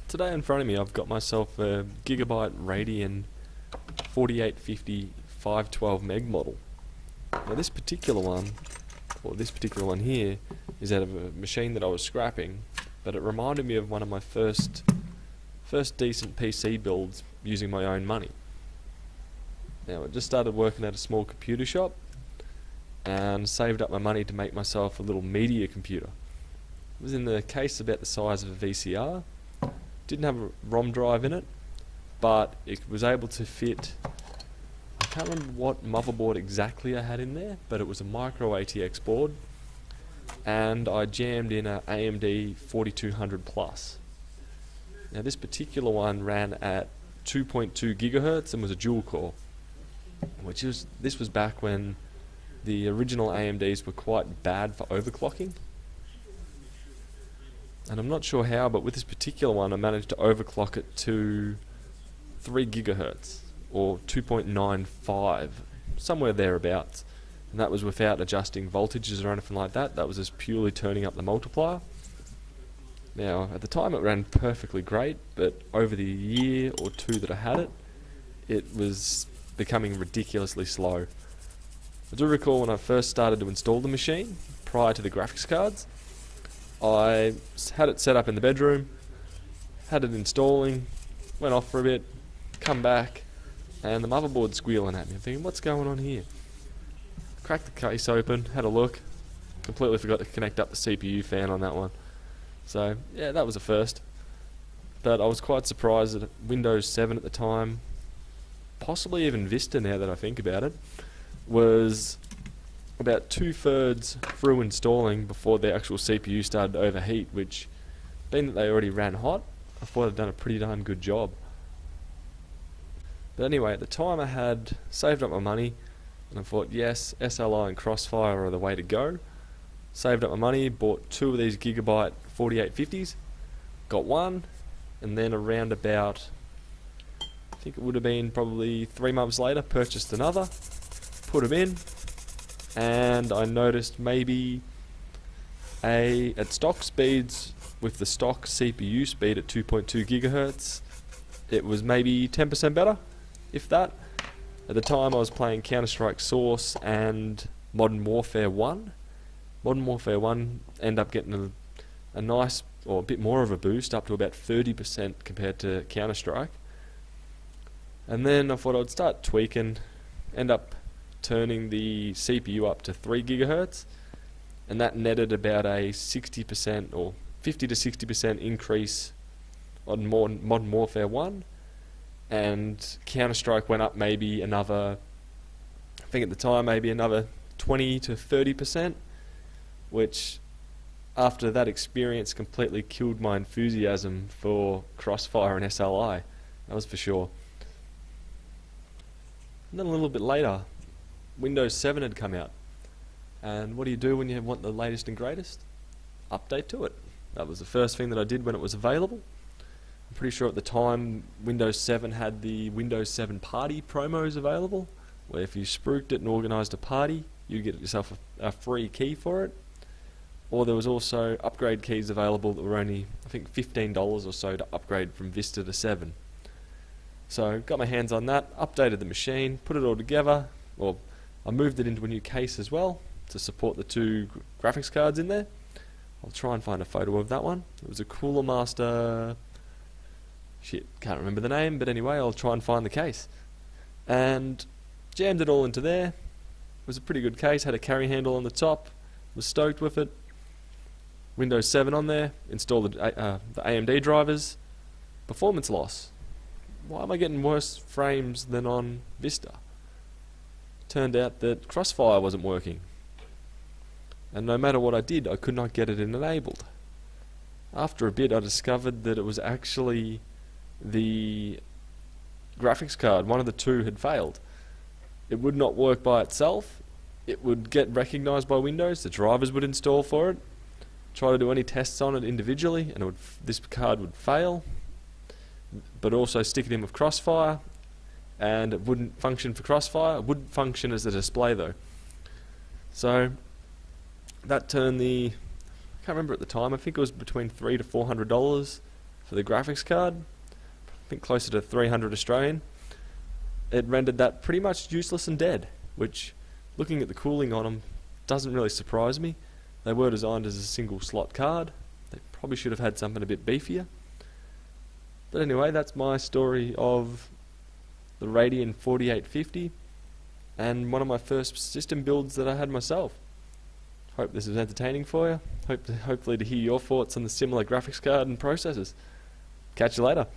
Today in front of me I've got myself a Gigabyte Radeon 4850 512 meg model. Now this particular one here, is out of a machine that I was scrapping, but it reminded me of one of my first decent PC builds using my own money. Now I just started working at a small computer shop and saved up my money to make myself a little media computer. It was in the case about the size of a VCR. Didn't have a ROM drive in it, but it was able to fit, I can't remember what motherboard exactly I had in there, but it was a micro ATX board, and I jammed in a AMD 4200 Plus. Now this particular one ran at 2.2 gigahertz and was a dual core, this was back when the original AMDs were quite bad for overclocking. And I'm not sure how, but with this particular one I managed to overclock it to 3 gigahertz or 2.95, somewhere thereabouts. And that was without adjusting voltages or anything like that. That was just purely turning up the multiplier. Now at the time it ran perfectly great, but over the year or two that I had it, it was becoming ridiculously slow. I do recall when I first started to install the machine, prior to the graphics cards, I had it set up in the bedroom, had it installing, went off for a bit, come back, and the motherboard's squealing at me. I'm thinking, what's going on here? Cracked the case open, had a look, completely forgot to connect up the CPU fan on that one. So yeah, that was a first. But I was quite surprised that Windows 7 at the time, possibly even Vista now that I think about it, was about 2/3 through installing before the actual CPU started to overheat, which, being that they already ran hot, I thought I'd done a pretty darn good job. But anyway, at the time I had saved up my money, and I thought, yes, SLI and Crossfire are the way to go. Saved up my money, bought 2 of these Gigabyte 4850s, got one, and then around about, I think it would have been probably 3 months later, purchased another, put them in, and I noticed maybe at stock speeds, with the stock CPU speed at 2.2 gigahertz, it was maybe 10% better, if that. At the time I was playing Counter-Strike Source and Modern Warfare 1. Modern Warfare 1 ended up getting a nice, or a bit more of a boost, up to about 30% compared to Counter-Strike. And then I thought I'd start tweaking, end up turning the CPU up to 3 gigahertz, and that netted about a 60% or 50 to 60% increase on Modern Warfare 1, and Counter-Strike went up maybe another, I think at the time maybe another 20 to 30%, which after that experience completely killed my enthusiasm for Crossfire and SLI, that was for sure. And then a little bit later, Windows 7 had come out, and what do you do when you want the latest and greatest? Update to it. That was the first thing that I did when it was available. I'm pretty sure at the time Windows 7 had the Windows 7 Party promos available, where if you spruiked it and organised a party, you'd get yourself a free key for it. Or there was also upgrade keys available that were only, I think, $15 or so to upgrade from Vista to 7. So got my hands on that, updated the machine, put it all together, or I moved it into a new case as well to support the 2 graphics cards in there. I'll try and find a photo of that one. It was a Cooler Master, shit, can't remember the name, but anyway, I'll try and find the case. And jammed it all into there. It was a pretty good case, had a carry handle on the top, was stoked with it. Windows 7 on there, installed the AMD drivers. Performance loss. Why am I getting worse frames than on Vista? Turned out that Crossfire wasn't working, and no matter what I did, I could not get it enabled. After a bit I discovered that it was actually the graphics card. One of the 2 had failed. It would not work by itself. It would get recognized by Windows, the drivers would install for it, try to do any tests on it individually, and this card would fail, but also stick it in with Crossfire, and it wouldn't function for Crossfire. It would function as a display though. So that turned I can't remember at the time, I think it was between $300 to $400 for the graphics card, I think closer to 300 Australian. It rendered that pretty much useless and dead, which, looking at the cooling on them, doesn't really surprise me. They were designed as a single slot card. They probably should have had something a bit beefier. But anyway, that's my story of the Radeon 4850 and one of my first system builds that I had myself. Hope this was entertaining for you. Hopefully to hear your thoughts on the similar graphics card and processors. Catch you later.